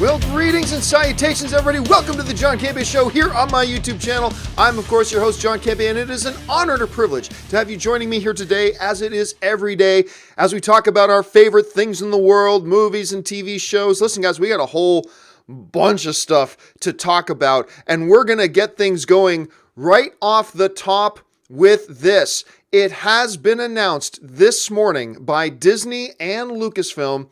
Well, greetings and salutations, everybody. Welcome to the John Campea Show here on my YouTube channel. I'm, of course, your host, John Campea, and it is an honor and a privilege to have you joining me here today, as it is every day, as we talk about our favorite things in the world, movies and TV shows. Listen, guys, we got a whole bunch of stuff to talk about, and we're going to get things going right off the top with this. It has been announced this morning by Disney and Lucasfilm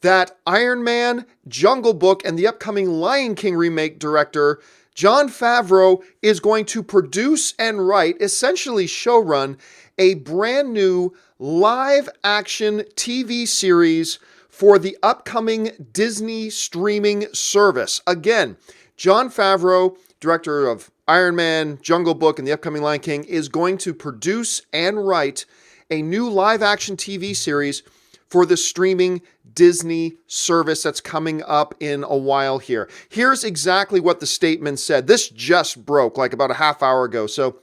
that Iron Man, Jungle Book, and the upcoming Lion King remake director, Jon Favreau, is going to produce and write, essentially showrun, a brand new live-action TV series for the upcoming Disney streaming service. Again, Jon Favreau, director of Iron Man, Jungle Book, and the upcoming Lion King, is going to produce and write a new live-action TV series for the streaming Disney service that's coming up in a while here. Here's exactly what the statement said. This just broke like about a half hour ago, so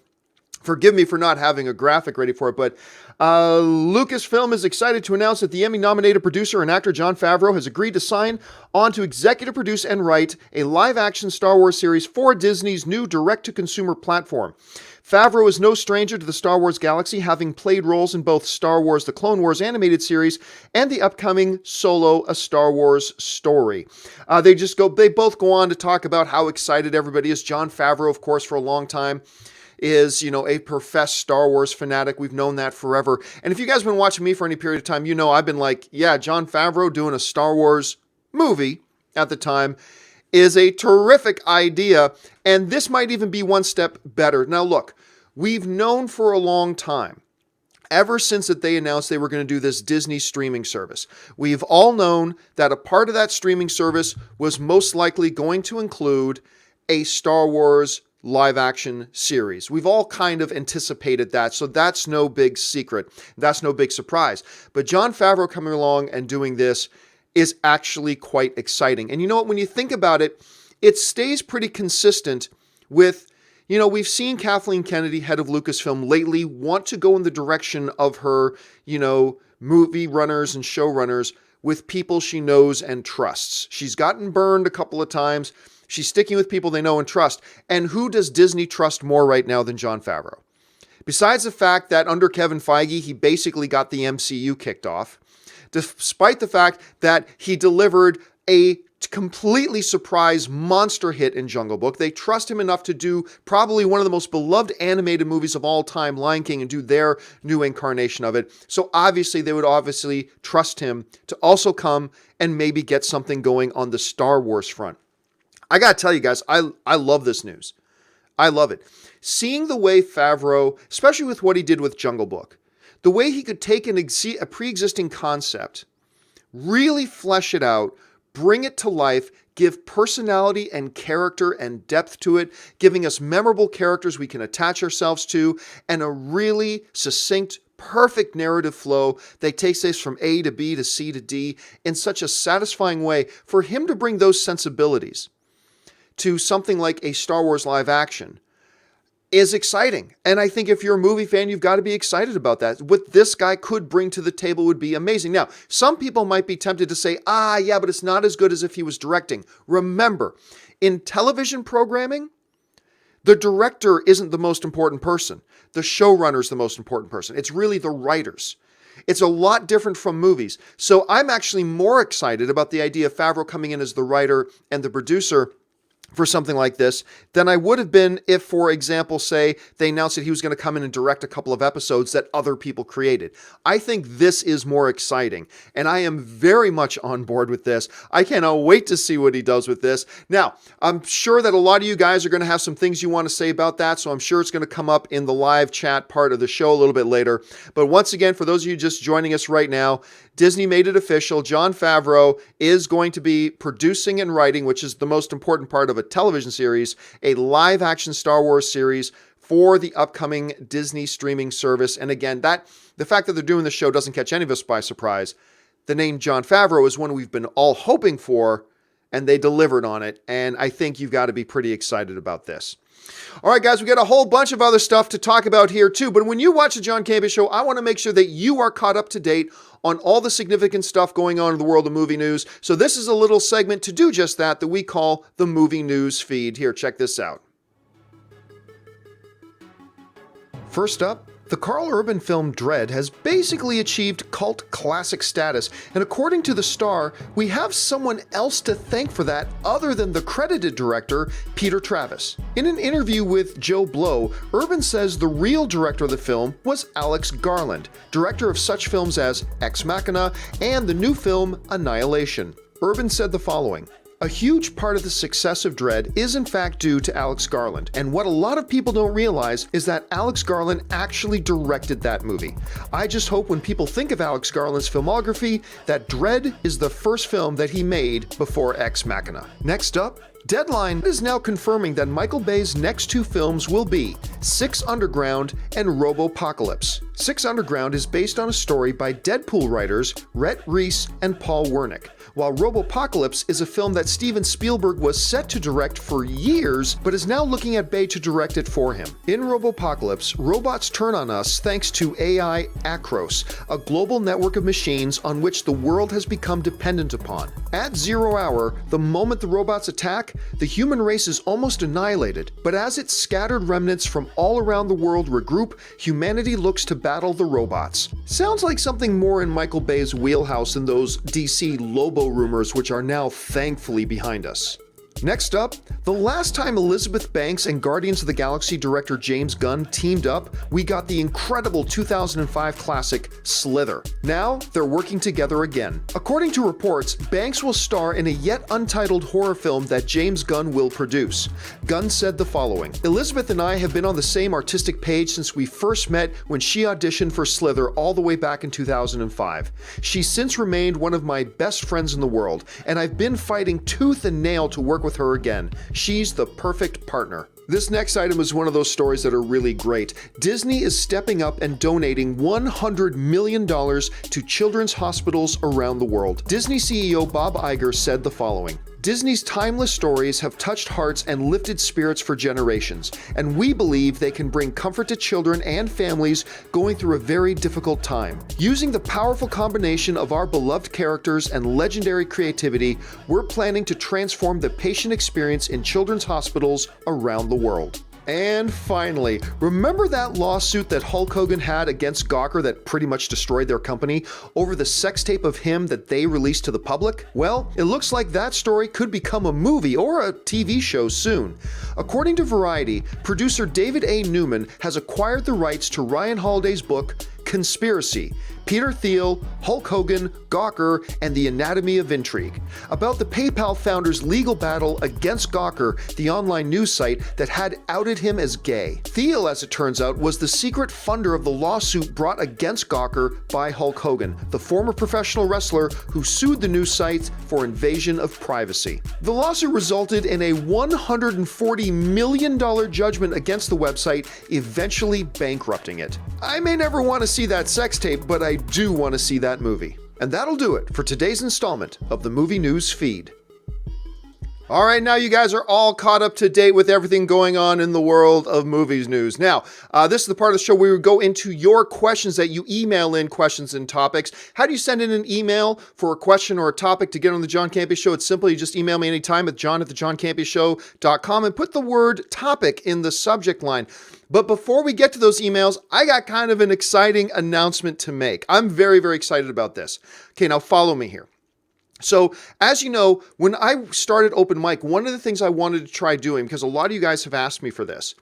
forgive me for not having a graphic ready for it, but Lucasfilm is excited to announce that the Emmy-nominated producer and actor Jon Favreau has agreed to sign on to executive produce and write a live-action Star Wars series for Disney's new direct-to-consumer platform. Favreau is no stranger to the Star Wars galaxy, having played roles in both Star Wars: The Clone Wars animated series and the upcoming Solo: A Star Wars Story. They both go on to talk about how excited everybody is. Jon Favreau, of course, for a long time is, a professed Star Wars fanatic. We've known that forever. And if you guys have been watching me for any period of time, I've been like, yeah, Jon Favreau doing a Star Wars movie at the time is a terrific idea, and this might even be one step better. Now look, we've known for a long time, ever since that they announced they were going to do this Disney streaming service, we've all known that a part of that streaming service was most likely going to include a Star Wars live-action series. We've all kind of anticipated that, so that's no big secret. That's no big surprise. But Jon Favreau coming along and doing this is actually quite exciting. And you know what? When you think about it, it stays pretty consistent with, we've seen Kathleen Kennedy, head of Lucasfilm, lately want to go in the direction of her, movie runners and showrunners with people she knows and trusts. She's gotten burned a couple of times. She's sticking with people they know and trust. And who does Disney trust more right now than Jon Favreau? Besides the fact that under Kevin Feige, he basically got the MCU kicked off, despite the fact that he delivered a completely surprise monster hit in Jungle Book. They trust him enough to do probably one of the most beloved animated movies of all time, Lion King, and do their new incarnation of it. So obviously, they would trust him to also come and maybe get something going on the Star Wars front. I gotta tell you guys, I love this news. I love it. Seeing the way Favreau, especially with what he did with Jungle Book, the way he could take a pre-existing concept, really flesh it out, bring it to life, give personality and character and depth to it, giving us memorable characters we can attach ourselves to, and a really succinct, perfect narrative flow that takes us from A to B to C to D in such a satisfying way. For him to bring those sensibilities to something like a Star Wars live action is exciting. And I think if you're a movie fan, you've got to be excited about that. What this guy could bring to the table would be amazing. Now, some people might be tempted to say, yeah, but it's not as good as if he was directing. Remember, in television programming, the director isn't the most important person. The showrunner is the most important person. It's really the writers. It's a lot different from movies. So I'm actually more excited about the idea of Favreau coming in as the writer and the producer for something like this than I would have been if, for example, say they announced that he was going to come in and direct a couple of episodes that other people created. I think this is more exciting, and I am very much on board with this. I cannot wait to see what he does with this. Now, I'm sure that a lot of you guys are going to have some things you want to say about that, so I'm sure it's going to come up in the live chat part of the show a little bit later. But once again, for those of you just joining us right now, Disney made it official. Jon Favreau is going to be producing and writing, which is the most important part of a television series, a live-action Star Wars series for the upcoming Disney streaming service. And again, the fact that they're doing this show doesn't catch any of us by surprise. The name Jon Favreau is one we've been all hoping for, and they delivered on it. And I think you've got to be pretty excited about this. All right, guys, we got a whole bunch of other stuff to talk about here too. But when you watch the John Campea Show, I want to make sure that you are caught up to date on all the significant stuff going on in the world of movie news. So this is a little segment to do just that we call the Movie News Feed. Here, check this out. First up, the Karl Urban film Dread has basically achieved cult classic status, and according to the Star, we have someone else to thank for that other than the credited director, Peter Travis. In an interview with Joe Blow, Urban says the real director of the film was Alex Garland, director of such films as Ex Machina and the new film Annihilation. Urban said the following: "A huge part of the success of Dread is in fact due to Alex Garland, and what a lot of people don't realize is that Alex Garland actually directed that movie. I just hope when people think of Alex Garland's filmography, that Dread is the first film that he made before Ex Machina." Next up, Deadline is now confirming that Michael Bay's next two films will be Six Underground and Robopocalypse. Six Underground is based on a story by Deadpool writers Rhett Reese and Paul Wernick, while Robopocalypse is a film that Steven Spielberg was set to direct for years, but is now looking at Bay to direct it for him. In Robopocalypse, robots turn on us thanks to AI Acros, a global network of machines on which the world has become dependent upon. At 0 hour, the moment the robots attack, the human race is almost annihilated, but as its scattered remnants from all around the world regroup, humanity looks to battle the robots. Sounds like something more in Michael Bay's wheelhouse than those DC Lobo rumors, which are now thankfully behind us. Next up, the last time Elizabeth Banks and Guardians of the Galaxy director James Gunn teamed up, we got the incredible 2005 classic Slither. Now, they're working together again. According to reports, Banks will star in a yet untitled horror film that James Gunn will produce. Gunn said the following: "Elizabeth and I have been on the same artistic page since we first met when she auditioned for Slither all the way back in 2005. She's since remained one of my best friends in the world, and I've been fighting tooth and nail to work with her again. She's the perfect partner." This next item is one of those stories that are really great. Disney is stepping up and donating $100 million to children's hospitals around the world. Disney CEO Bob Iger said the following: "Disney's timeless stories have touched hearts and lifted spirits for generations, and we believe they can bring comfort to children and families going through a very difficult time. Using the powerful combination of our beloved characters and legendary creativity, we're planning to transform the patient experience in children's hospitals around the world." And finally, remember that lawsuit that Hulk Hogan had against Gawker that pretty much destroyed their company over the sex tape of him that they released to the public? Well, it looks like that story could become a movie or a TV show soon. According to Variety, producer David A. Newman has acquired the rights to Ryan Holiday's book, Conspiracy: Peter Thiel, Hulk Hogan, Gawker, and the Anatomy of Intrigue, about the PayPal founder's legal battle against Gawker, the online news site that had outed him as gay. Thiel, as it turns out, was the secret funder of the lawsuit brought against Gawker by Hulk Hogan, the former professional wrestler who sued the news site for invasion of privacy. The lawsuit resulted in a $140 million judgment against the website, eventually bankrupting it. I may never want to see that sex tape, but I do want to see that movie. And that'll do it for today's installment of the Movie News Feed. All right, now you guys are all caught up to date with everything going on in the world of movies news. Now, this is the part of the show where we go into your questions that you email in, questions and topics. How do you send in an email for a question or a topic to get on the John Campea Show? It's simple. You just email me anytime at john@thejohncampeashow.com and put the word topic in the subject line. But before we get to those emails, I got kind of an exciting announcement to make. I'm very, very excited about this. Okay, now follow me here. So, as you know, when I started Open Mic, one of the things I wanted to try doing, because a lot of you guys have asked me for this,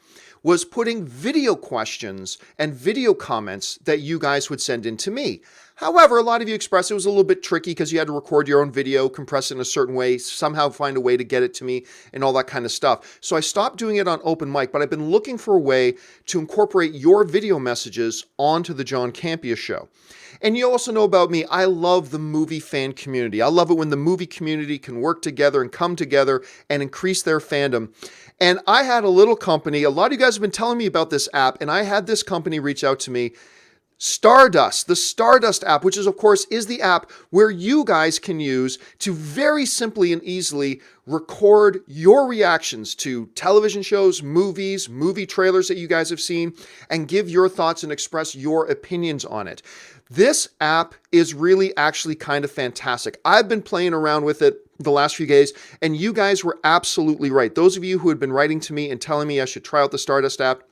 was putting video questions and video comments that you guys would send in to me. However, a lot of you expressed it was a little bit tricky because you had to record your own video, compress it in a certain way, somehow find a way to get it to me and all that kind of stuff. So I stopped doing it on Open Mic, but I've been looking for a way to incorporate your video messages onto the John Campea Show. And you also know about me, I love the movie fan community. I love it when the movie community can work together and come together and increase their fandom. And I had a little company, a lot of you guys have been telling me about this app, and I had this company reach out to me Stardust, the Stardust app, which of course is the app where you guys can use to very simply and easily record your reactions to television shows, movies, movie trailers that you guys have seen, and give your thoughts and express your opinions on it. This app is really actually kind of fantastic. I've been playing around with it the last few days, and you guys were absolutely right. Those of you who had been writing to me and telling me I should try out the Stardust app,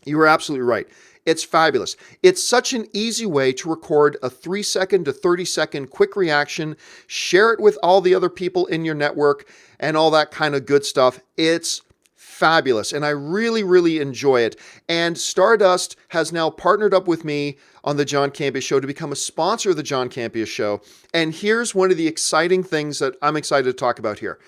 you were absolutely right. It's fabulous. It's such an easy way to record a 3-second to 30-second quick reaction, share it with all the other people in your network, and all that kind of good stuff. It's fabulous, and I really, really enjoy it. And Stardust has now partnered up with me on the John Campea Show to become a sponsor of the John Campea Show. And here's one of the exciting things that I'm excited to talk about here.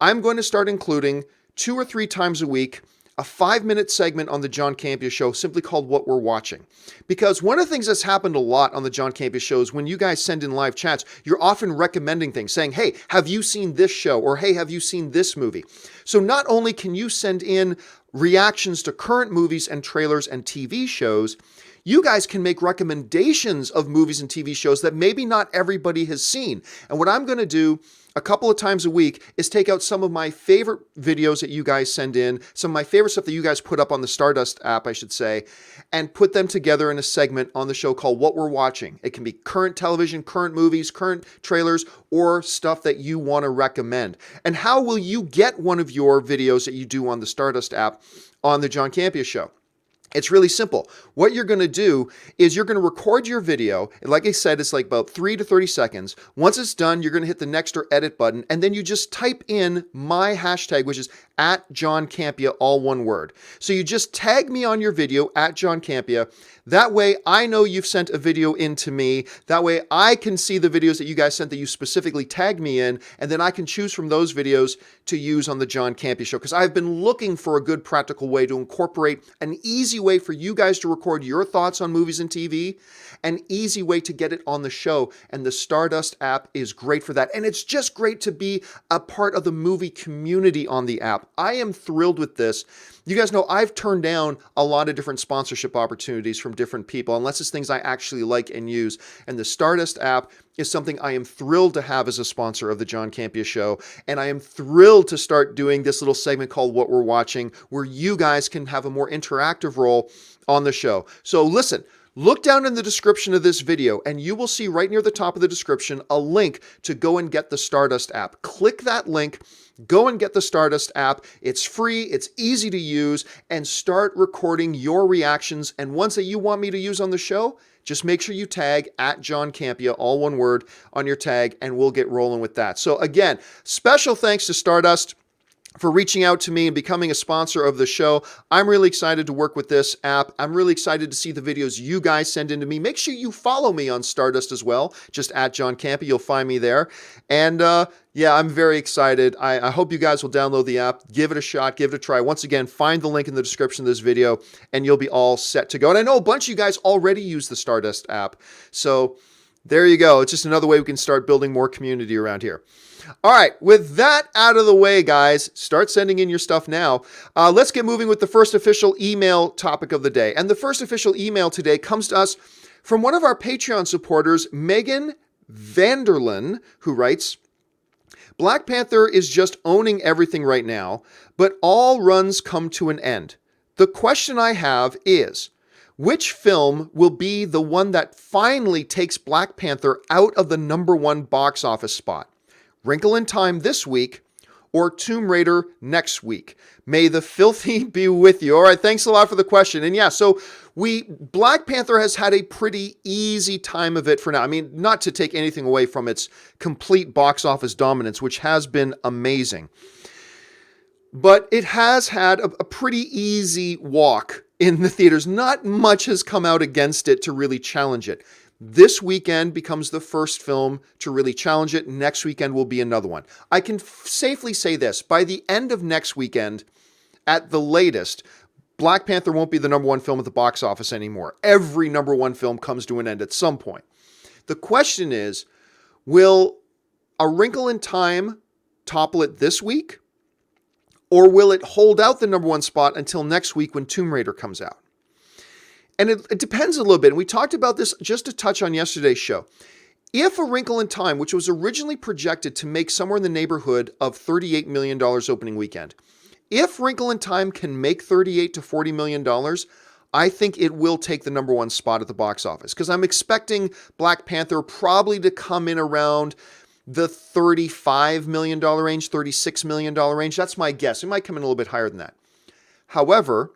I'm going to start including 2 or 3 times a week a 5-minute segment on the John Campea Show simply called What We're Watching. Because one of the things that's happened a lot on the John Campea Show is when you guys send in live chats, you're often recommending things, saying, hey, have you seen this show? Or hey, have you seen this movie? So not only can you send in reactions to current movies and trailers and TV shows, you guys can make recommendations of movies and TV shows that maybe not everybody has seen. And what I'm going to do a couple of times a week is take out some of my favorite videos that you guys send in, some of my favorite stuff that you guys put up on the Stardust app, I should say, and put them together in a segment on the show called What We're Watching. It can be current television, current movies, current trailers, or stuff that you want to recommend. And how will you get one of your videos that you do on the Stardust app on the John Campea Show? It's really simple. What you're going to do is you're going to record your video. Like I said, it's like about 3 to 30 seconds. Once it's done, you're going to hit the next or edit button, and then you just type in my hashtag, which is @JohnCampea, all one word. So you just tag me on your video @JohnCampea. That way I know you've sent a video in to me. That way I can see the videos that you guys sent that you specifically tagged me in, and then I can choose from those videos to use on the John Campea Show. Because I've been looking for a good practical way to incorporate an easy way for you guys to record your thoughts on movies and TV, an easy way to get it on the show. And the Stardust app is great for that. And it's just great to be a part of the movie community on the app. I am thrilled with this. You guys know I've turned down a lot of different sponsorship opportunities from different people, unless it's things I actually like and use. And the Stardust app is something I am thrilled to have as a sponsor of the John Campea Show. And I am thrilled to start doing this little segment called What We're Watching, where you guys can have a more interactive role on the show. So listen, look down in the description of this video, and you will see right near the top of the description a link to go and get the Stardust app. Click that link. Go and get the Stardust app. It's free, it's easy to use, and start recording your reactions and ones that you want me to use on the show. Just make sure you tag @JohnCampea, all one word, on your tag, and we'll get rolling with that. So again, special thanks to Stardust for reaching out to me and becoming a sponsor of the show. I'm really excited to work with this app. I'm really excited to see the videos you guys send in to me. Make sure you follow me on Stardust as well, just @JohnCampea. You'll find me there. And yeah, I'm very excited. I hope you guys will download the app, give it a shot, give it a try. Once again, find the link in the description of this video, and you'll be all set to go. And I know a bunch of you guys already use the Stardust app. So there you go. It's just another way we can start building more community around here. All right, with that out of the way, guys, start sending in your stuff now. Let's get moving with the first official email topic of the day. And the first official email today comes to us from one of our Patreon supporters, Megan Vanderlyn, who writes, Black Panther is just owning everything right now, but all runs come to an end. The question I have is, which film will be the one that finally takes Black Panther out of the #1 box office spot? Wrinkle in Time this week, or Tomb Raider next week? May the filthy be with you. All right, thanks a lot for the question. And yeah, so Black Panther has had a pretty easy time of it for now. I mean, not to take anything away from its complete box office dominance, which has been amazing. But it has had a pretty easy walk in the theaters. Not much has come out against it to really challenge it. This weekend becomes the first film to really challenge it. Next weekend will be another one. I can safely say this. By the end of next weekend, at the latest, Black Panther won't be the #1 film at the box office anymore. Every #1 film comes to an end at some point. The question is, will A Wrinkle in Time topple it this week? Or will it hold out the #1 spot until next week when Tomb Raider comes out? and it depends a little bit. And we talked about this just a touch on yesterday's show. If A Wrinkle in Time, which was originally projected to make somewhere in the neighborhood of $38 million opening weekend, if Wrinkle in Time can make $38 to $40 million, I think it will take the number one spot at the box office, because I'm expecting Black Panther probably to come in around the $35 million range, $36 million range. That's my guess. It might come in a little bit higher than that. However,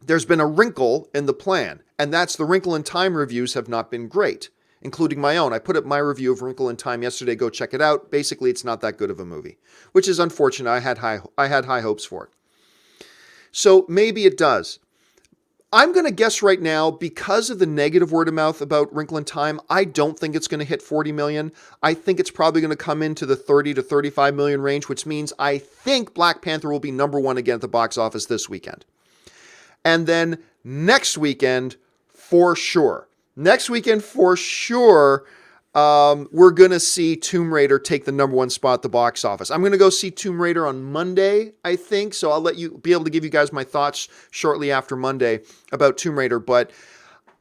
there's been a wrinkle in the plan, and that's the Wrinkle in Time reviews have not been great, including my own. I put up my review of Wrinkle in Time yesterday. Go check it out. Basically, it's not that good of a movie, which is unfortunate. I had high hopes for it. So maybe it does. I'm going to guess right now, because of the negative word of mouth about Wrinkle in Time, I don't think it's going to hit 40 million. I think it's probably going to come into the 30 to 35 million range, which means I think Black Panther will be number one again at the box office this weekend. And then next weekend, for sure. We're going to see Tomb Raider take the number one spot at the box office. I'm going to go see Tomb Raider on Monday, I think. So I'll let you be able to give you guys my thoughts shortly after Monday about Tomb Raider. But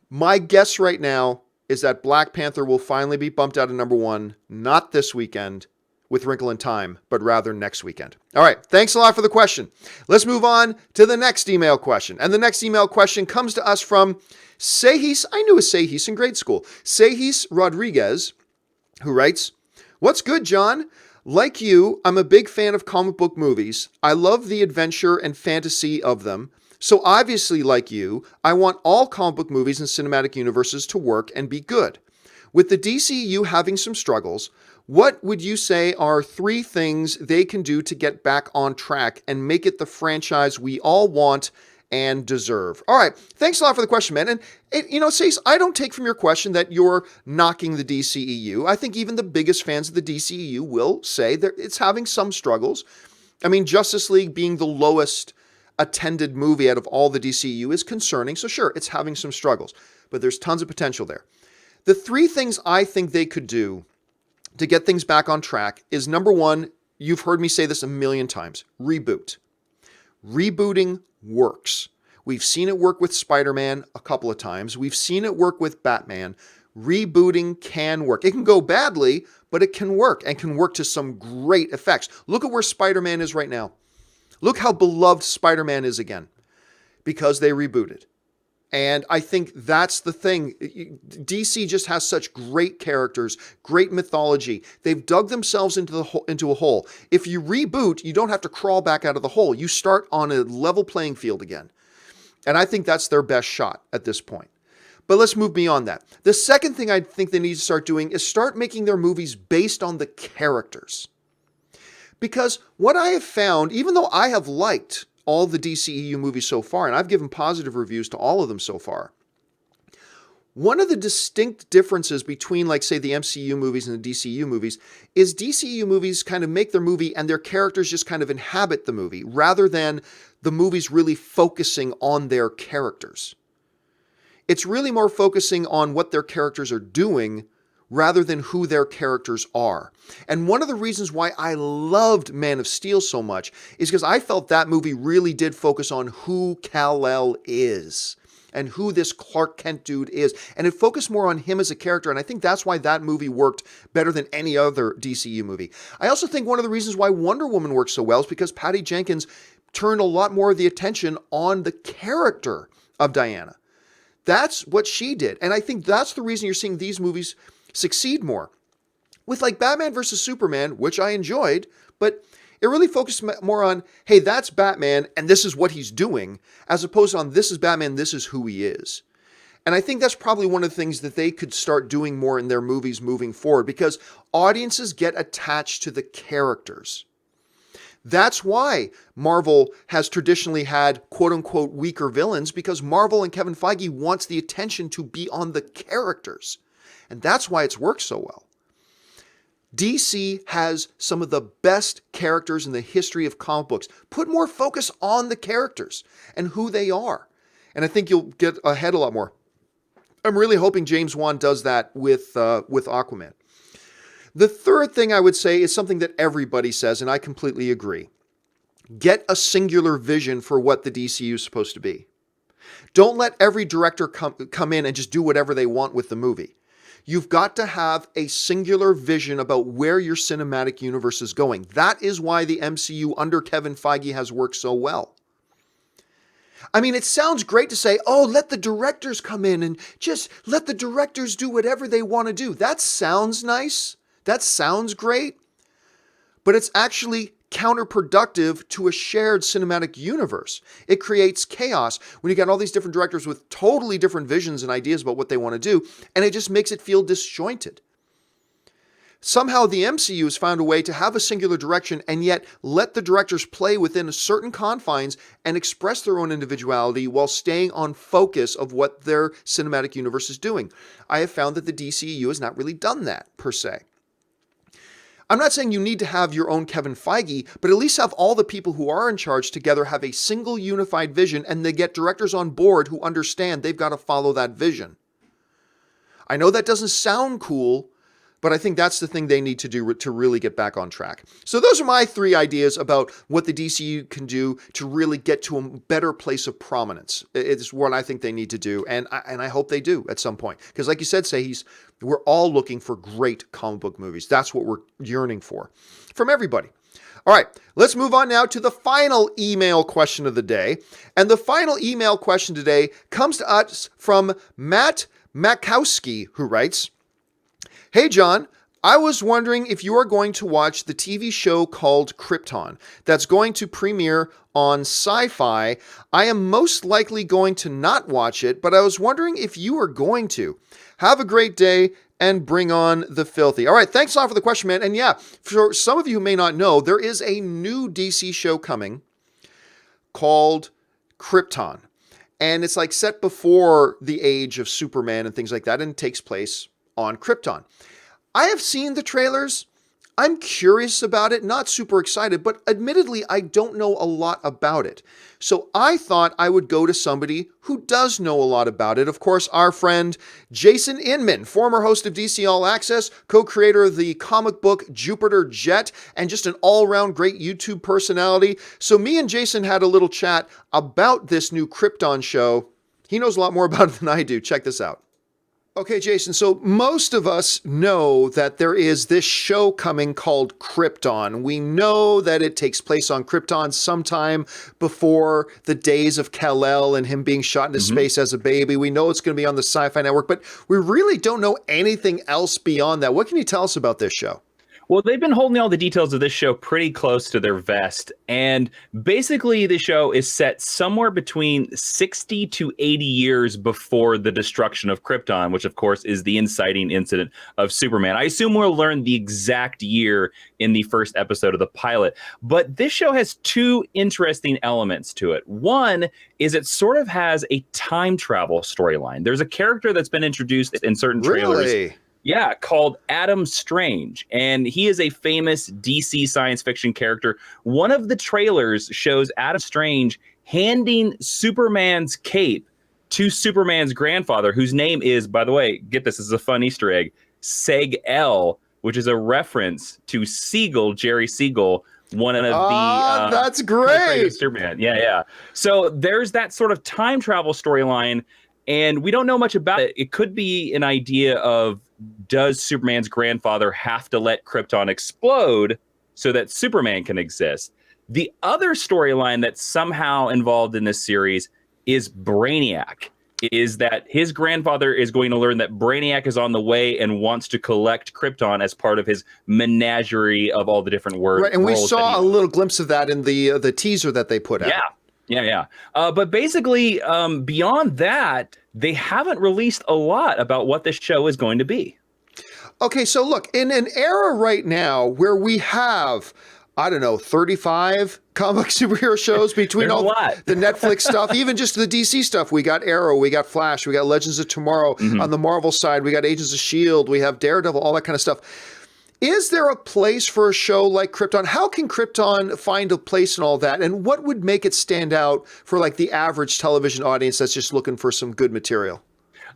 my guess right now is that Black Panther will finally be bumped out of number one, not this weekend with Wrinkle in Time, but rather next weekend. All right. Thanks a lot for the question. Let's move on to the next email question. And the next email question comes to us from Segis. I knew a Segis in grade school. Segis Roriguez, who writes, "What's good, John? Like you, I'm a big fan of comic book movies. I love the adventure and fantasy of them. So obviously, like you, I want all comic book movies and cinematic universes to work and be good. With the DCEU having some struggles, what would you say are 3 things they can do to get back on track and make it the franchise we all want and deserve?" All right. Thanks a lot for the question, man. And, Sace, I don't take from your question that you're knocking the DCEU. I think even the biggest fans of the DCEU will say that it's having some struggles. I mean, Justice League being the lowest attended movie out of all the DCEU is concerning. So sure, it's having some struggles, but there's tons of potential there. The 3 things I think they could do to get things back on track is, number one, you've heard me say this a million times, reboot. Rebooting works. We've seen it work with Spider-Man a couple of times. We've seen it work with Batman. Rebooting can work. It can go badly, but it can work, and can work to some great effects. Look at where Spider-Man is right now. Look how beloved Spider-Man is again, because they rebooted. And I think that's the thing. DC just has such great characters, great mythology. They've dug themselves into a hole. If you reboot, you don't have to crawl back out of the hole. You start on a level playing field again. And I think that's their best shot at this point. But let's move beyond that. The second thing I think they need to start doing is start making their movies based on the characters. Because what I have found, even though I have liked all the DCEU movies so far, and I've given positive reviews to all of them so far, one of the distinct differences between, like, say, the MCU movies and the DCEU movies is DCEU movies kind of make their movie and their characters just kind of inhabit the movie, rather than the movies really focusing on their characters. It's really more focusing on what their characters are doing rather than who their characters are. And one of the reasons why I loved Man of Steel so much is because I felt that movie really did focus on who Kal-El is and who this Clark Kent dude is. And it focused more on him as a character. And I think that's why that movie worked better than any other DCU movie. I also think one of the reasons why Wonder Woman works so well is because Patty Jenkins turned a lot more of the attention on the character of Diana. That's what she did. And I think that's the reason you're seeing these movies succeed more. With, like, Batman versus Superman, which I enjoyed, but it really focused more on, hey, that's Batman and this is what he's doing, as opposed to on, this is Batman, this is who he is. And I think that's probably one of the things that they could start doing more in their movies moving forward, because audiences get attached to the characters. That's why Marvel has traditionally had quote-unquote weaker villains, because Marvel and Kevin Feige wants the attention to be on the characters. And that's why it's worked so well. DC has some of the best characters in the history of comic books. Put more focus on the characters and who they are. And I think you'll get ahead a lot more. I'm really hoping James Wan does that with Aquaman. The third thing I would say is something that everybody says, and I completely agree. Get a singular vision for what the DCU is supposed to be. Don't let every director come in and just do whatever they want with the movie. You've got to have a singular vision about where your cinematic universe is going. That is why the MCU under Kevin Feige has worked so well. I mean, it sounds great to say, oh, let the directors come in and just let the directors do whatever they want to do. That sounds nice. That sounds great. But it's actually counterproductive to a shared cinematic universe. It creates chaos when you got all these different directors with totally different visions and ideas about what they want to do, and it just makes it feel disjointed. Somehow the MCU has found a way to have a singular direction and yet let the directors play within certain confines and express their own individuality while staying on focus of what their cinematic universe is doing. I have found that the DCEU has not really done that, per se. I'm not saying you need to have your own Kevin Feige, but at least have all the people who are in charge together have a single unified vision, and they get directors on board who understand they've got to follow that vision. I know that doesn't sound cool, but I think that's the thing they need to do to really get back on track. So those are my 3 ideas about what the DCU can do to really get to a better place of prominence. It's what I think they need to do, and I hope they do at some point. Because like you said, we're all looking for great comic book movies. That's what we're yearning for from everybody. All right, let's move on now to the final email question of the day. And the final email question today comes to us from Matt Makowski, who writes, "Hey, John, I was wondering if you are going to watch the TV show called Krypton that's going to premiere on SyFy. I am most likely going to not watch it, but I was wondering if you are going to. Have a great day and bring on the filthy." All right, thanks a lot for the question, man. And yeah, for some of you who may not know, there is a new DC show coming called Krypton. And it's like set before the age of Superman and things like that, and it takes place on Krypton. I have seen the trailers. I'm curious about it, not super excited, but admittedly, I don't know a lot about it. So I thought I would go to somebody who does know a lot about it. Of course, our friend Jason Inman, former host of DC All Access, co-creator of the comic book Jupiter Jet, and just an all-around great YouTube personality. So me and Jason had a little chat about this new Krypton show. He knows a lot more about it than I do. Check this out. Okay, Jason, so most of us know that there is this show coming called Krypton. We know that it takes place on Krypton sometime before the days of Kal-El and him being shot into space as a baby. We know it's going to be on the SyFy network, but we really don't know anything else beyond that. What can you tell us about this show? Well, they've been holding all the details of this show pretty close to their vest. And basically, the show is set somewhere between 60 to 80 years before the destruction of Krypton, which, of course, is the inciting incident of Superman. I assume we'll learn the exact year in the first episode of the pilot. But this show has 2 interesting elements to it. One is it sort of has a time travel storyline. There's a character that's been introduced in certain trailers. Really? Yeah, called Adam Strange, and he is a famous DC science fiction character. One of the trailers shows Adam Strange handing Superman's cape to Superman's grandfather, whose name is, by the way, get this is a fun Easter egg, Seg-El, which is a reference to Siegel, Jerry Siegel, one of the that's great. Superman. Yeah. So there's that sort of time travel storyline, and we don't know much about it. It could be an idea of, does Superman's grandfather have to let Krypton explode so that Superman can exist? The other storyline that's somehow involved in this series is Brainiac, is that his grandfather is going to learn that Brainiac is on the way and wants to collect Krypton as part of his menagerie of all the different words. Right, and we saw a little glimpse of that in the teaser that they put out. Yeah. But basically, beyond that, they haven't released a lot about what this show is going to be. Okay, so look, in an era right now where we have, 35 comic superhero shows between all the Netflix stuff, even just the DC stuff. We got Arrow, we got Flash, we got Legends of Tomorrow. On the Marvel side, we got Agents of S.H.I.E.L.D., we have Daredevil, all that kind of stuff. Is there a place for a show like Krypton? How can Krypton find a place in all that? And what would make it stand out for like the average television audience that's just looking for some good material?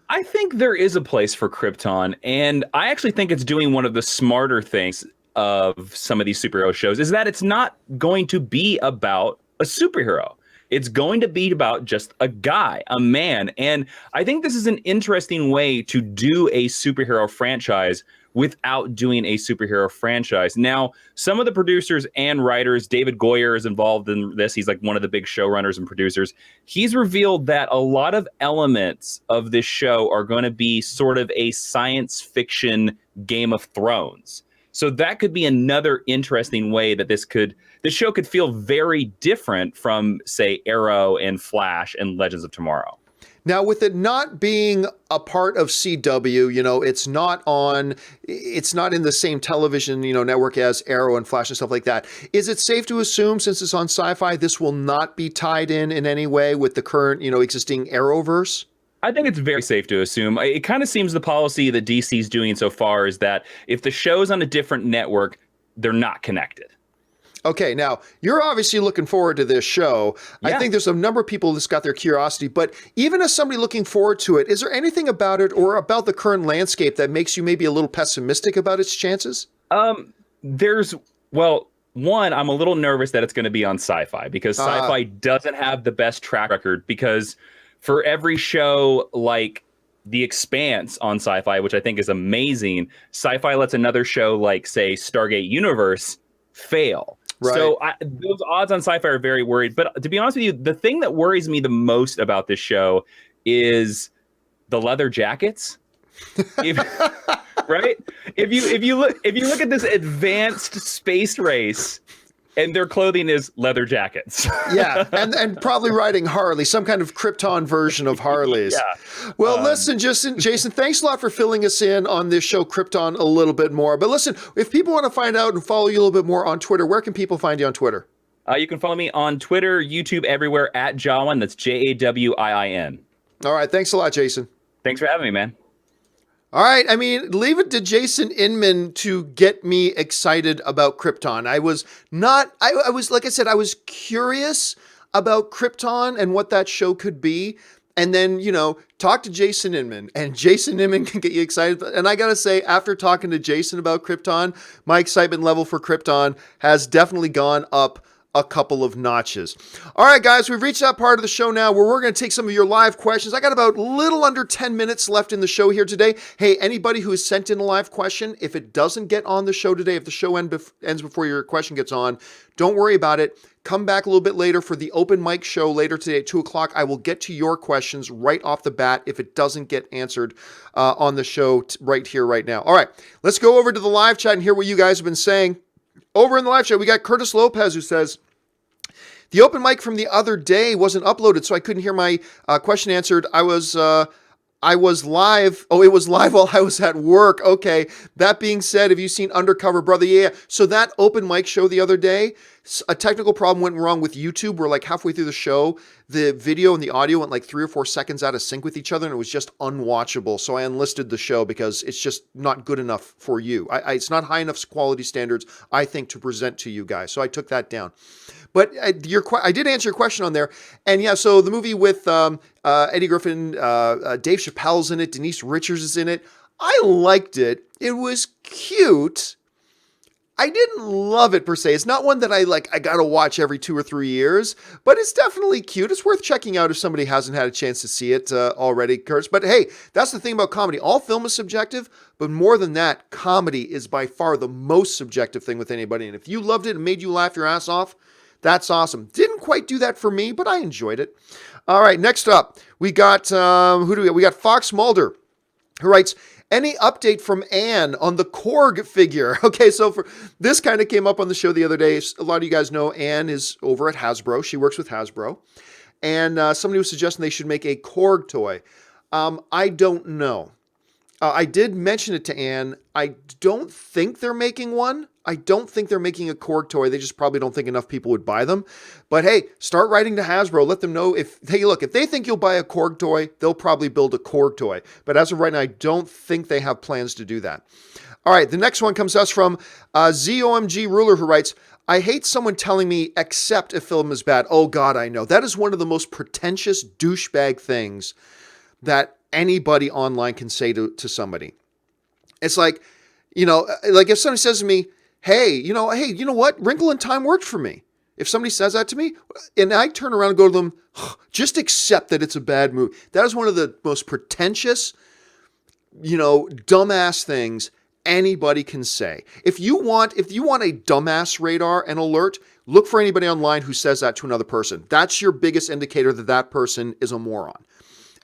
I think there is a place for Krypton, and I actually think it's doing one of the smarter things of some of these superhero shows, is that it's not going to be about a superhero. It's going to be about just a guy, a man. And I think this is an interesting way to do a superhero franchise without doing a superhero franchise. Now, some of the producers and writers, David Goyer is involved in this. He's like one of the big showrunners and producers. He's revealed that a lot of elements of this show are going to be sort of a science fiction Game of Thrones. So that could be another interesting way that this show could feel very different from, say, Arrow and Flash and Legends of Tomorrow. Now, with it not being a part of CW, it's not in the same television, network as Arrow and Flash and stuff like that. Is it safe to assume, since it's on SyFy, this will not be tied in any way with the current, existing Arrowverse? I think it's very safe to assume. It kind of seems the policy that DC's doing so far is that if the show's on a different network, they're not connected. Okay, now, you're obviously looking forward to this show. Yeah. I think there's a number of people that's got their curiosity, but even as somebody looking forward to it, is there anything about it or about the current landscape that makes you maybe a little pessimistic about its chances? One, I'm a little nervous that it's going to be on SyFy because SyFy doesn't have the best track record, because for every show like The Expanse on SyFy, which I think is amazing, SyFy lets another show like, say, Stargate Universe fail. Right. So those odds on SyFy are very worried. But to be honest with you, the thing that worries me the most about this show is the leather jackets. Right? If you look at this advanced space race, and their clothing is leather jackets. Yeah, and probably riding Harley, some kind of Krypton version of Harleys. Yeah. Well, listen, Jason, thanks a lot for filling us in on this show, Krypton, a little bit more. But listen, if people want to find out and follow you a little bit more on Twitter, where can people find you on Twitter? You can follow me on Twitter, YouTube, everywhere, at Jawin. That's Jawiin. All right, thanks a lot, Jason. Thanks for having me, man. All right, leave it to Jason Inman to get me excited about Krypton. I was like I said, I was curious about Krypton and what that show could be. And then, talk to Jason Inman, and Jason Inman can get you excited. And I got to say, after talking to Jason about Krypton, my excitement level for Krypton has definitely gone up a couple of notches. All right, guys, we've reached that part of the show now where we're going to take some of your live questions. I got about little under 10 minutes left in the show here today. Hey, anybody who has sent in a live question, if it doesn't get on the show today, if the show ends before your question gets on, don't worry about it. Come back a little bit later for the open mic show later today at 2 o'clock. I will get to your questions right off the bat if it doesn't get answered on the show right here, right now. All right, let's go over to the live chat and hear what you guys have been saying. Over in the live chat, we got Curtis Lopez, who says, the open mic from the other day wasn't uploaded, so I couldn't hear my question answered. I was live. Oh, it was live while I was at work. Okay. That being said, have you seen Undercover Brother? Yeah. So that open mic show the other day, a technical problem went wrong with YouTube. We're like halfway through the show. The video and the audio went like 3 or 4 seconds out of sync with each other, and it was just unwatchable. So I unlisted the show because it's just not good enough for you. It's not high enough quality standards, I think, to present to you guys. So I took that down. But I did answer your question on there. And yeah, so the movie with Eddie Griffin, Dave Chappelle's in it, Denise Richards is in it. I liked it. It was cute. I didn't love it per se. It's not one that I got to watch every 2 or 3 years, but it's definitely cute. It's worth checking out if somebody hasn't had a chance to see it already, Kurtz. But hey, that's the thing about comedy. All film is subjective, but more than that, comedy is by far the most subjective thing with anybody. And if you loved it and made you laugh your ass off, that's awesome. Didn't quite do that for me, but I enjoyed it. All right, next up, we got, who do we got? We got Fox Mulder, who writes, any update from Anne on the Korg figure? Okay, so for this kind of came up on the show the other day. A lot of you guys know Anne is over at Hasbro. She works with Hasbro. And somebody was suggesting they should make a Korg toy. I don't know. I did mention it to Anne. I don't think they're making one. I don't think they're making a Korg toy. They just probably don't think enough people would buy them. But hey, start writing to Hasbro. Let them know if they think you'll buy a Korg toy, they'll probably build a Korg toy. But as of right now, I don't think they have plans to do that. All right, the next one comes to us from ZOMG Ruler, who writes, I hate someone telling me accept a film is bad. Oh God, I know. That is one of the most pretentious douchebag things that anybody online can say to somebody. It's like, like if somebody says to me, hey, you know what? Wrinkle in Time worked for me. If somebody says that to me and I turn around and go to them, just accept that it's a bad movie. That is one of the most pretentious, dumbass things anybody can say. If you want a dumbass radar and alert, look for anybody online who says that to another person. That's your biggest indicator that that person is a moron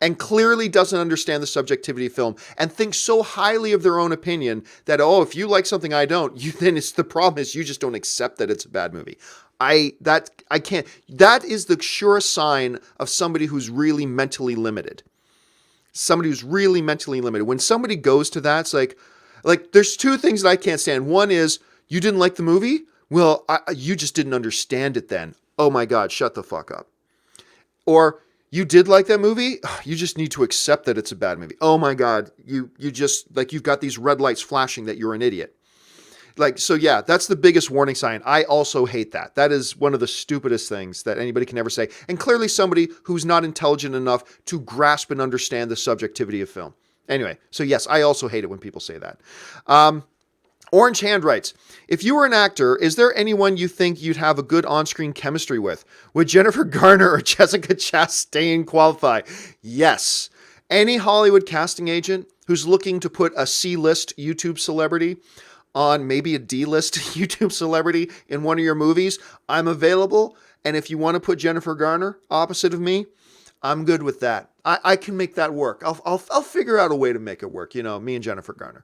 and clearly doesn't understand the subjectivity of film and thinks so highly of their own opinion that, if you like something I don't, then it's the problem is you just don't accept that it's a bad movie. I can't. That is the surest sign of somebody who's really mentally limited. Somebody who's really mentally limited. When somebody goes to that, it's like there's two things that I can't stand. One is, you didn't like the movie? Well, you just didn't understand it then. Oh my God, shut the fuck up. Or, you did like that movie? You just need to accept that it's a bad movie. Oh my God, you just, you've got these red lights flashing that you're an idiot. That's the biggest warning sign. I also hate that. That is one of the stupidest things that anybody can ever say. And clearly somebody who's not intelligent enough to grasp and understand the subjectivity of film. Anyway, so yes, I also hate it when people say that. Orange Hand writes, if you were an actor, is there anyone you think you'd have a good on-screen chemistry with? Would Jennifer Garner or Jessica Chastain qualify? Yes. Any Hollywood casting agent who's looking to put a C-list YouTube celebrity on maybe a D-list YouTube celebrity in one of your movies, I'm available. And if you want to put Jennifer Garner opposite of me, I'm good with that. I can make that work. I'll figure out a way to make it work. Me and Jennifer Garner.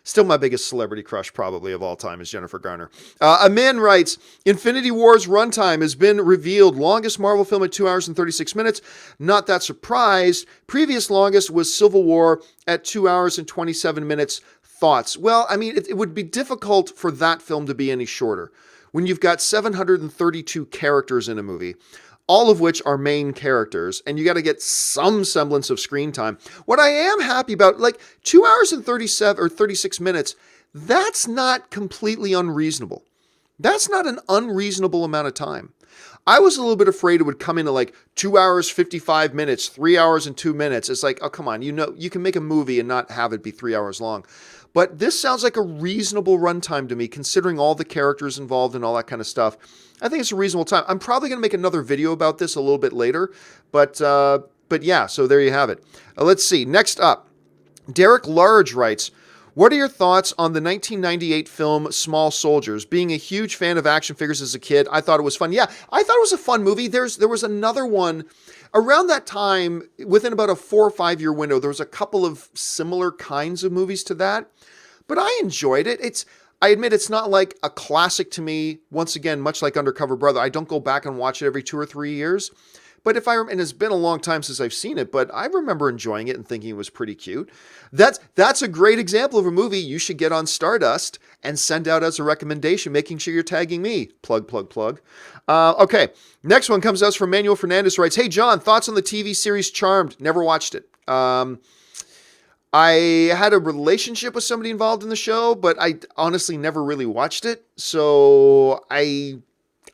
Still my biggest celebrity crush probably of all time is Jennifer Garner. Amin writes, Infinity War's runtime has been revealed. Longest Marvel film at 2 hours and 36 minutes. Not that surprised. Previous longest was Civil War at 2 hours and 27 minutes. Thoughts? Well, I mean, it would be difficult for that film to be any shorter. When you've got 732 characters in a movie, all of which are main characters, and you got to get some semblance of screen time. What I am happy about, 2 hours and 37 or 36 minutes, that's not completely unreasonable. That's not an unreasonable amount of time. I was a little bit afraid it would come into 2 hours, 55 minutes, 3 hours and 2 minutes. It's oh, come on, you can make a movie and not have it be 3 hours long. But this sounds like a reasonable runtime to me, considering all the characters involved and all that kind of stuff. I think it's a reasonable time. I'm probably going to make another video about this a little bit later. But yeah, so there you have it. Let's see. Next up, Derek Large writes, what are your thoughts on the 1998 film Small Soldiers? Being a huge fan of action figures as a kid, I thought it was fun. Yeah, I thought it was a fun movie. There was another one around that time, within about a 4 or 5 year window. There was a couple of similar kinds of movies to that, but I enjoyed it. I admit it's not like a classic to me. Once again, much like Undercover Brother, I don't go back and watch it every 2 or 3 years. But and it's been a long time since I've seen it, but I remember enjoying it and thinking it was pretty cute. That's a great example of a movie you should get on Stardust and send out as a recommendation, making sure you're tagging me. Plug, plug, plug. Okay, next one comes to us from Manuel Fernandez, writes, hey, John, thoughts on the TV series Charmed? Never watched it. I had a relationship with somebody involved in the show, but I honestly never really watched it. So I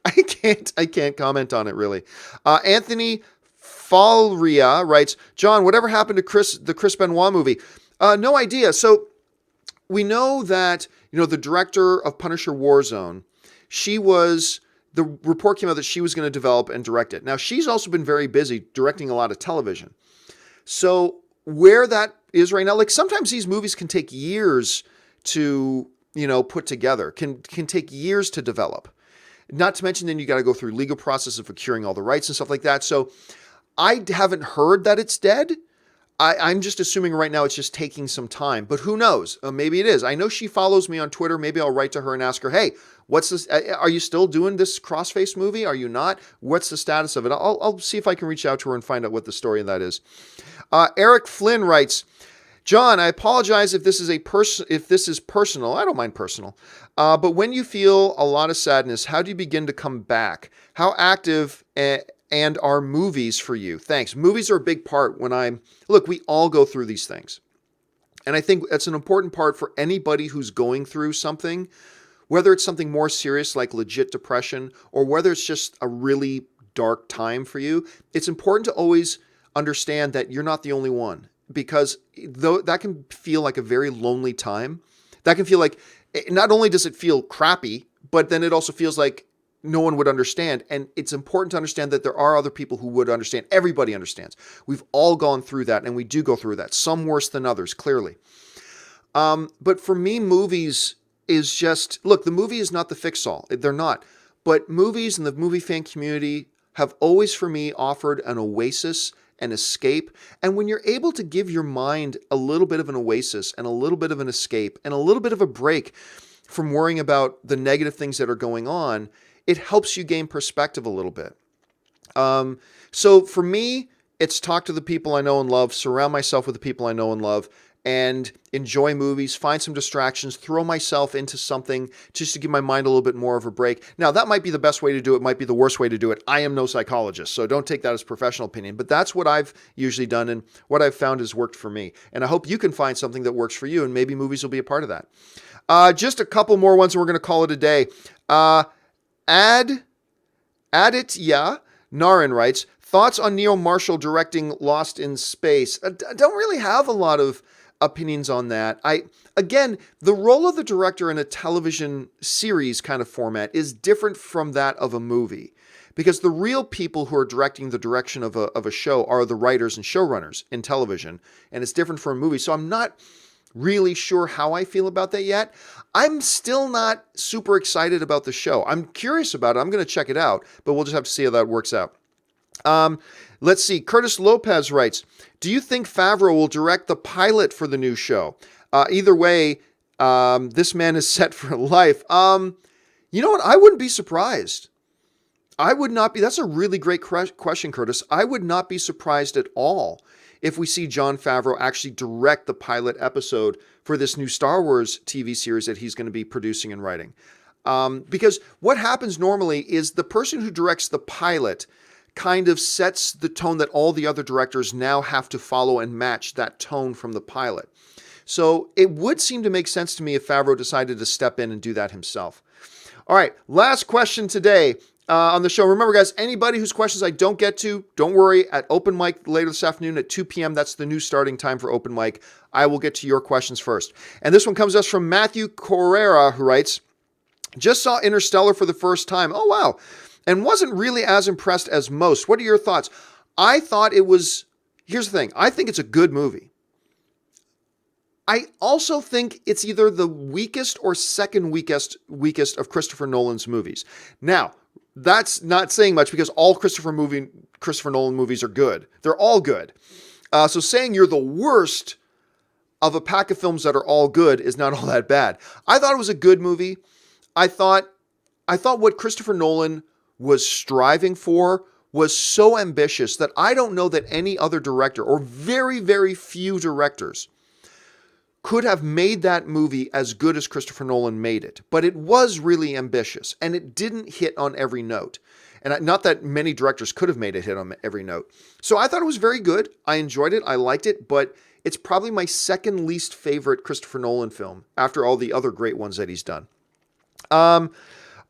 can't comment on it really. Anthony Falria writes, John, whatever happened to the Chris Benoit movie? No idea. So we know that, the director of Punisher Warzone, the report came out that she was going to develop and direct it. Now she's also been very busy directing a lot of television. So where that is right now, sometimes these movies can take years to, put together, can take years to develop. Not to mention then you got to go through legal process of procuring all the rights and stuff like that. So I haven't heard that it's dead. I'm just assuming right now it's just taking some time, but who knows? Maybe it is. I know she follows me on Twitter. Maybe I'll write to her and ask her, hey, what's this? Are you still doing this Crossface movie? Are you not? What's the status of it? I'll see if I can reach out to her and find out what the story of that is. Eric Flynn writes, John, I apologize if this is personal. I don't mind personal. But when you feel a lot of sadness, how do you begin to come back? How active and are movies for you? Thanks. Movies are a big part look, we all go through these things. And I think that's an important part for anybody who's going through something, whether it's something more serious like legit depression or whether it's just a really dark time for you. It's important to always understand that you're not the only one. Because though that can feel like a very lonely time, that can feel like, not only does it feel crappy, but then it also feels like no one would understand. And it's important to understand that there are other people who would understand. Everybody understands. We've all gone through that, and we do go through that. Some worse than others, clearly. But for me, movies is just, look, the movie is not the fix-all. They're not. But movies and the movie fan community have always, for me, offered an oasis, an escape. And when you're able to give your mind a little bit of an oasis and a little bit of an escape and a little bit of a break from worrying about the negative things that are going on, it helps you gain perspective a little bit. So for me, it's talk to the people I know and love, surround myself with the people I know and love, and enjoy movies, find some distractions, throw myself into something just to give my mind a little bit more of a break. Now, that might be the best way to do it, might be the worst way to do it. I am no psychologist, so don't take that as professional opinion, but that's what I've usually done and what I've found has worked for me. And I hope you can find something that works for you, and maybe movies will be a part of that. Just a couple more ones, and we're going to call it a day. Narin writes, thoughts on Neil Marshall directing Lost in Space? I don't really have a lot of opinions on that. Again, the role of the director in a television series kind of format is different from that of a movie, because the real people who are directing the direction of a show are the writers and showrunners in television, and it's different from a movie. So I'm not really sure how I feel about that yet. I'm still not super excited about the show. I'm curious about it. I'm going to check it out, but we'll just have to see how that works out. Let's see. Curtis Lopez writes, do you think Favreau will direct the pilot for the new show? Either way, this man is set for life. You know what? I wouldn't be surprised. I would not be. That's a really great question, Curtis. I would not be surprised at all if we see Jon Favreau actually direct the pilot episode for this new Star Wars TV series that he's going to be producing and writing. Because what happens normally is the person who directs the pilot kind of sets the tone that all the other directors now have to follow and match that tone from the pilot. So it would seem to make sense to me if Favreau decided to step in and do that himself. All right, last question today on the show. Remember, guys, anybody whose questions I don't get to, don't worry. At open mic later this afternoon at 2 p.m., that's the new starting time for open mic. I will get to your questions first. And this one comes to us from Matthew Correra, who writes, just saw Interstellar for the first time. Oh, wow. And wasn't really as impressed as most. What are your thoughts? I thought it was, here's the thing. I think it's a good movie. I also think it's either the weakest or second weakest of Christopher Nolan's movies. Now, that's not saying much because all Christopher Nolan movies are good. They're all good. So saying you're the worst of a pack of films that are all good is not all that bad. I thought it was a good movie. I thought what Christopher Nolan was striving for was so ambitious that I don't know that any other director, or very, very few directors, could have made that movie as good as Christopher Nolan made it. But it was really ambitious, and it didn't hit on every note. And not that many directors could have made it hit on every note. So I thought it was very good. I enjoyed it. I liked it, but it's probably my second least favorite Christopher Nolan film after all the other great ones that he's done.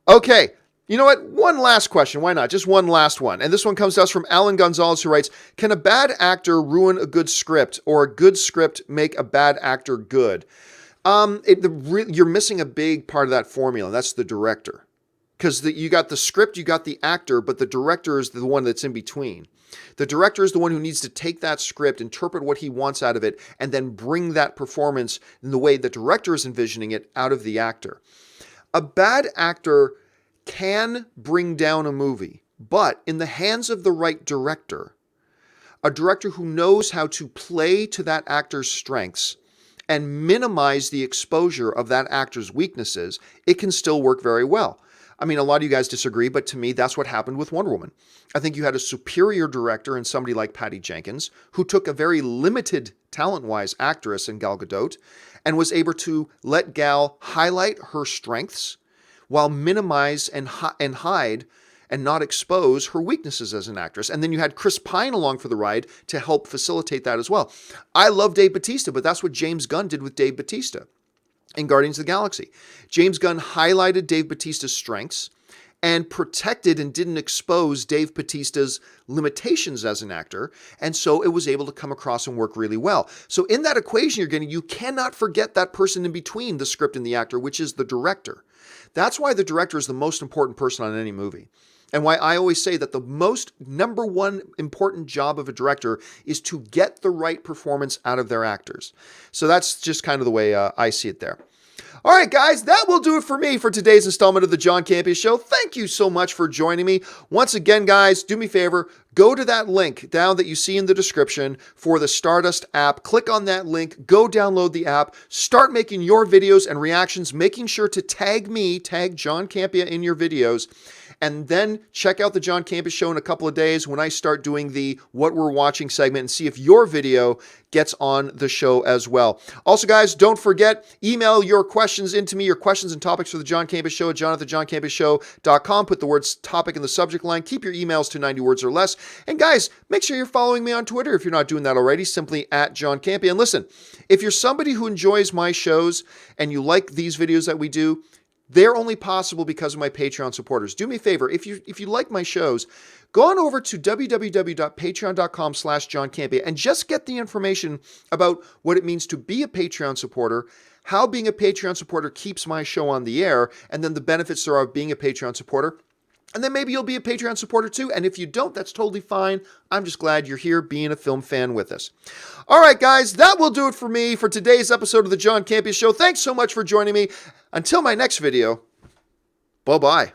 Okay. You know what? One last question. Why not? Just one last one. And this one comes to us from Alan Gonzalez, who writes, can a bad actor ruin a good script, or a good script make a bad actor good? You're missing a big part of that formula. And that's the director. Because you got the script, you got the actor, but the director is the one that's in between. The director is the one who needs to take that script, interpret what he wants out of it, and then bring that performance in the way the director is envisioning it out of the actor. A bad actor can bring down a movie, but in the hands of the right director, a director who knows how to play to that actor's strengths and minimize the exposure of that actor's weaknesses, it can still work very well. I mean, a lot of you guys disagree, but to me, that's what happened with Wonder Woman. I think you had a superior director in somebody like Patty Jenkins, who took a very limited talent-wise actress in Gal Gadot and was able to let Gal highlight her strengths while minimize and hide and not expose her weaknesses as an actress. And then you had Chris Pine along for the ride to help facilitate that as well. I love Dave Bautista, but that's what James Gunn did with Dave Bautista in Guardians of the Galaxy. James Gunn highlighted Dave Bautista's strengths and protected and didn't expose Dave Bautista's limitations as an actor. And so it was able to come across and work really well. So in that equation you're getting, you cannot forget that person in between the script and the actor, which is the director. That's why the director is the most important person on any movie. And why I always say that the number one important job of a director is to get the right performance out of their actors. So that's just kind of the way I see it there. All right, guys, that will do it for me for today's installment of the John Campea Show. Thank you so much for joining me. Once again, guys, do me a favor, go to that link down that you see in the description for the Stardust app. Click on that link, go download the app, start making your videos and reactions, making sure to tag John Campea in your videos. And then check out the John Campea Show in a couple of days when I start doing the What We're Watching segment and see if your video gets on the show as well. Also, guys, don't forget, email your questions into me, your questions and topics for the John Campea Show at john@thejohncampeashow.com. Put the words topic in the subject line. Keep your emails to 90 words or less. And guys, make sure you're following me on Twitter if you're not doing that already, simply @JohnCampea. And listen, if you're somebody who enjoys my shows and you like these videos that we do, they're only possible because of my Patreon supporters. Do me a favor, if you like my shows, go on over to www.patreon.com/JohnCampea and just get the information about what it means to be a Patreon supporter, how being a Patreon supporter keeps my show on the air, and then the benefits there are of being a Patreon supporter. And then maybe you'll be a Patreon supporter too. And if you don't, that's totally fine. I'm just glad you're here being a film fan with us. All right, guys, that will do it for me for today's episode of the John Campea Show. Thanks so much for joining me. Until my next video, bye-bye.